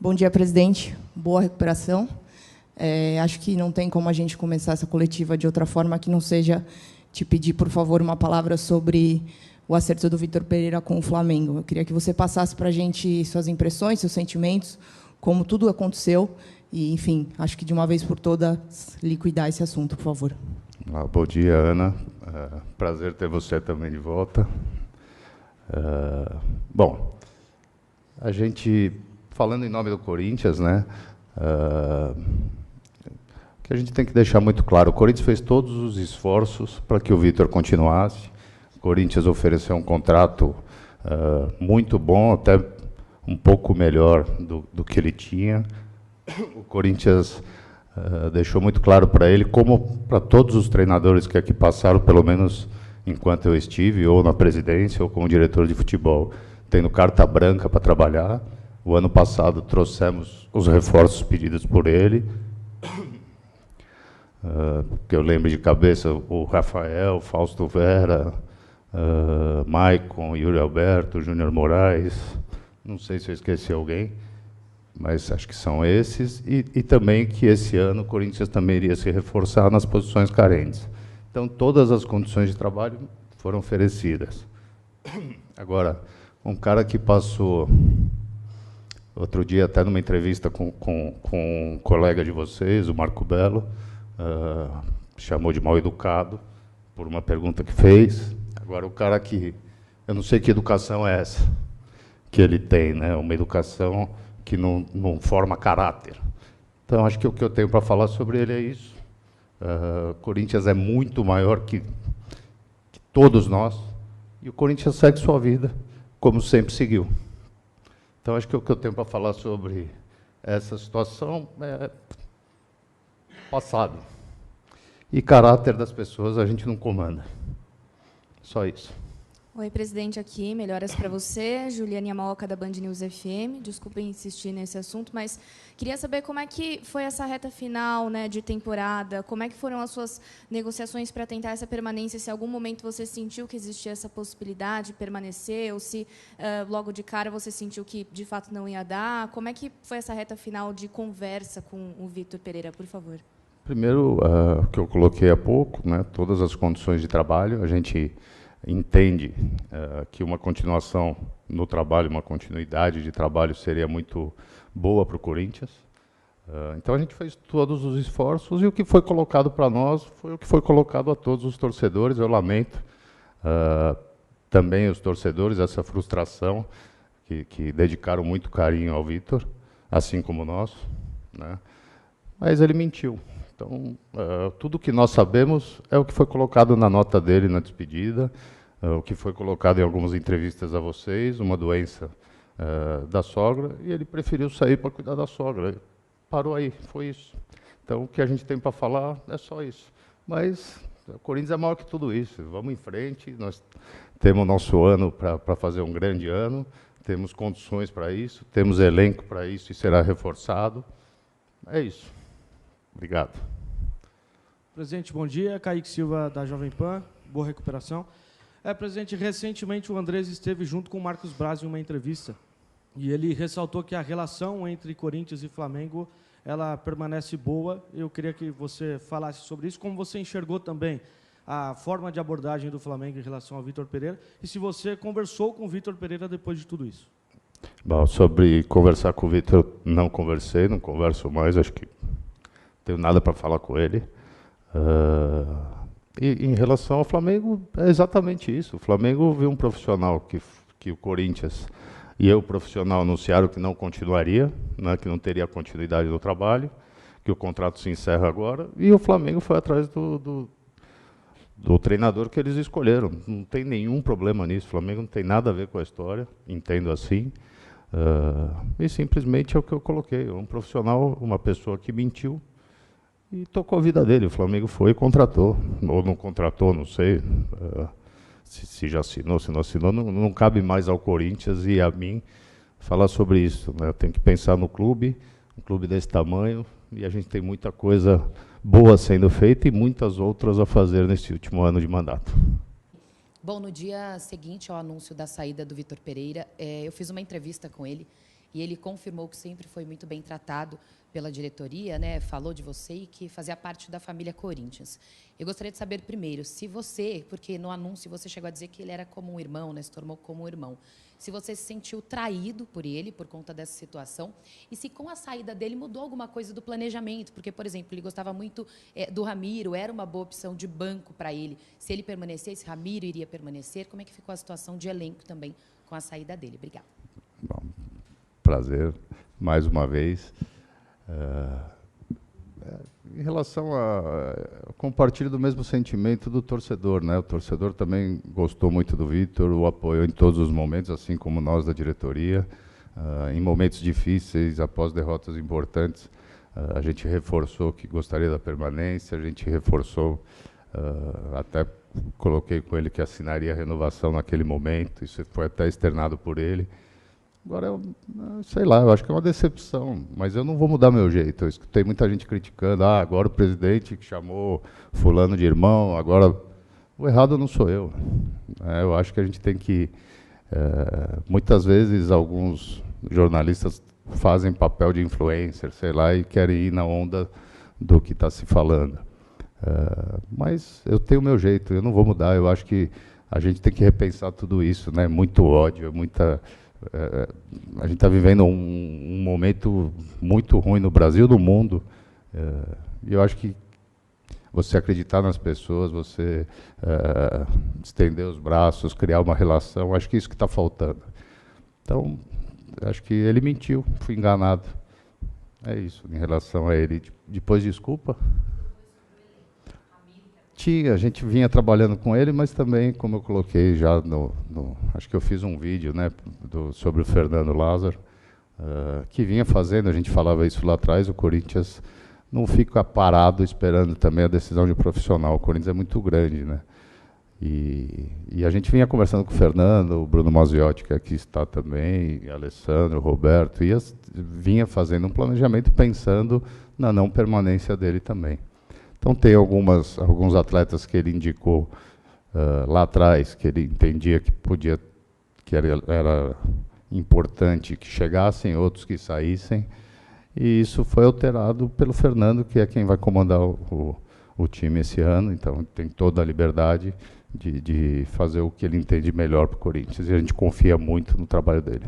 Bom dia, presidente. Boa recuperação. Acho que não tem como a gente começar essa coletiva de outra forma que não seja te pedir, por favor, uma palavra sobre o acerto do Vitor Pereira com o Flamengo. Eu queria que você passasse para a gente suas impressões, seus sentimentos, como tudo aconteceu e, enfim, acho que de uma vez por todas liquidar esse assunto, por favor. Bom dia, Ana. Prazer ter você também de volta. Bom, a gente, falando em nome do Corinthians, né, que a gente tem que deixar muito claro, o Corinthians fez todos os esforços para que o Vitor continuasse. O Corinthians ofereceu um contrato muito bom, até um pouco melhor do que ele tinha. O Corinthians deixou muito claro para ele, como para todos os treinadores que aqui passaram, pelo menos enquanto eu estive, ou na presidência, ou como diretor de futebol, tendo carta branca para trabalhar. O ano passado trouxemos os reforços pedidos por ele, que eu lembro de cabeça, o Rafael, Fausto Vera, Maicon, Yuri Alberto, Júnior Moraes, não sei se eu esqueci alguém, mas acho que são esses, e também que esse ano o Corinthians também iria se reforçar nas posições carentes. Então, todas as condições de trabalho foram oferecidas. Agora, um cara que passou, outro dia, até numa entrevista com um colega de vocês, o Marco Belo, chamou de mal educado por uma pergunta que fez. Agora, o cara que... Eu não sei que educação é essa que ele tem, né? Uma educação que não forma caráter. Então, acho que o que eu tenho para falar sobre ele é isso. Corinthians é muito maior que todos nós, e o Corinthians segue sua vida, como sempre seguiu. Então, acho que o que eu tenho para falar sobre essa situação é passado. E caráter das pessoas a gente não comanda. Só isso. Oi, presidente, aqui, melhoras para você. Juliane Yamaoka, da Band News FM. Desculpe insistir nesse assunto, mas queria saber como é que foi essa reta final, né, de temporada, como é que foram as suas negociações para tentar essa permanência, se em algum momento você sentiu que existia essa possibilidade de permanecer, ou se logo de cara você sentiu que, de fato, não ia dar. Como é que foi essa reta final de conversa com o Vitor Pereira, por favor? Primeiro, o que eu coloquei há pouco, né, todas as condições de trabalho, a gente entende que uma continuação no trabalho, uma continuidade de trabalho seria muito boa para o Corinthians. Então, a gente fez todos os esforços, e o que foi colocado para nós foi o que foi colocado a todos os torcedores. Eu lamento também os torcedores, essa frustração, que dedicaram muito carinho ao Vitor, assim como nós, né? Mas ele mentiu. Então, tudo que nós sabemos é o que foi colocado na nota dele na despedida, o que foi colocado em algumas entrevistas a vocês, uma doença da sogra, e ele preferiu sair para cuidar da sogra. Ele parou aí, foi isso. Então, o que a gente tem para falar é só isso. Mas o Corinthians é maior que tudo isso. Vamos em frente, nós temos nosso ano para fazer um grande ano, temos condições para isso, temos elenco para isso e será reforçado. É isso. Obrigado. Presidente, bom dia. Kaique Silva, da Jovem Pan. Boa recuperação. Presidente, recentemente o Andrés esteve junto com o Marcos Braz em uma entrevista e ele ressaltou que a relação entre Corinthians e Flamengo ela permanece boa. Eu queria que você falasse sobre isso, como você enxergou também a forma de abordagem do Flamengo em relação ao Vitor Pereira e se você conversou com o Vitor Pereira depois de tudo isso. Bom, sobre conversar com o Vitor, não conversei, não converso mais, acho que tenho nada para falar com ele. E em relação ao Flamengo, é exatamente isso. O Flamengo viu um profissional que o Corinthians e eu, profissional, anunciaram que não continuaria, né, que não teria continuidade no trabalho, que o contrato se encerra agora, e o Flamengo foi atrás do treinador que eles escolheram. Não tem nenhum problema nisso, o Flamengo não tem nada a ver com a história, entendo assim. E simplesmente é o que eu coloquei, um profissional, uma pessoa que mentiu, e tocou a vida dele. O Flamengo foi e contratou, ou não contratou, não sei, se já assinou, se não assinou, não cabe mais ao Corinthians e a mim falar sobre isso, né? Eu tenho que pensar no clube, um clube desse tamanho, e a gente tem muita coisa boa sendo feita e muitas outras a fazer nesse último ano de mandato. Bom, no dia seguinte ao anúncio da saída do Vitor Pereira, eu fiz uma entrevista com ele E ele confirmou que sempre foi muito bem tratado pela diretoria, né? Falou de você e que fazia parte da família Corinthians. Eu gostaria de saber primeiro se você, porque no anúncio você chegou a dizer que ele era como um irmão, né? Se tornou como um irmão. Se você se sentiu traído por ele, por conta dessa situação, e se com a saída dele mudou alguma coisa do planejamento, porque, por exemplo, ele gostava muito do Ramiro, era uma boa opção de banco para ele. Se ele permanecesse, Ramiro iria permanecer. Como é que ficou a situação de elenco também com a saída dele? Obrigada. Bom, prazer, mais uma vez. Em relação a... compartilho do mesmo sentimento do torcedor, né? O torcedor também gostou muito do Vitor, o apoiou em todos os momentos, assim como nós da diretoria. Em momentos difíceis, após derrotas importantes, a gente reforçou que gostaria da permanência, a gente reforçou, até coloquei com ele que assinaria a renovação naquele momento, isso foi até externado por ele. Agora, sei lá, eu acho que é uma decepção, mas eu não vou mudar meu jeito. Eu escutei muita gente criticando, agora o presidente que chamou fulano de irmão, agora... O errado não sou eu. Eu acho que a gente tem que... muitas vezes, alguns jornalistas fazem papel de influencer, sei lá, e querem ir na onda do que está se falando. Mas eu tenho o meu jeito, eu não vou mudar. Eu acho que a gente tem que repensar tudo isso, né? Muito ódio, muita... a gente está vivendo um momento muito ruim no Brasil, no mundo, e eu acho que você acreditar nas pessoas, você estender os braços, criar uma relação, acho que é isso que está faltando. Então, acho que ele mentiu, fui enganado. É isso, em relação a ele. Depois, desculpa. A gente vinha trabalhando com ele, mas também, como eu coloquei já acho que eu fiz um vídeo, né, sobre o Fernando Lázaro, que vinha fazendo, a gente falava isso lá atrás, o Corinthians não fica parado esperando também a decisão de um profissional. O Corinthians é muito grande, né? E a gente vinha conversando com o Fernando, o Bruno Maziotti, que aqui está também, e Alessandro, o Roberto, e vinha fazendo um planejamento pensando na não permanência dele também. Então, tem alguns atletas que ele indicou lá atrás, que ele entendia que era importante que chegassem, outros que saíssem, e isso foi alterado pelo Fernando, que é quem vai comandar o time esse ano, então tem toda a liberdade de fazer o que ele entende melhor para o Corinthians, e a gente confia muito no trabalho dele.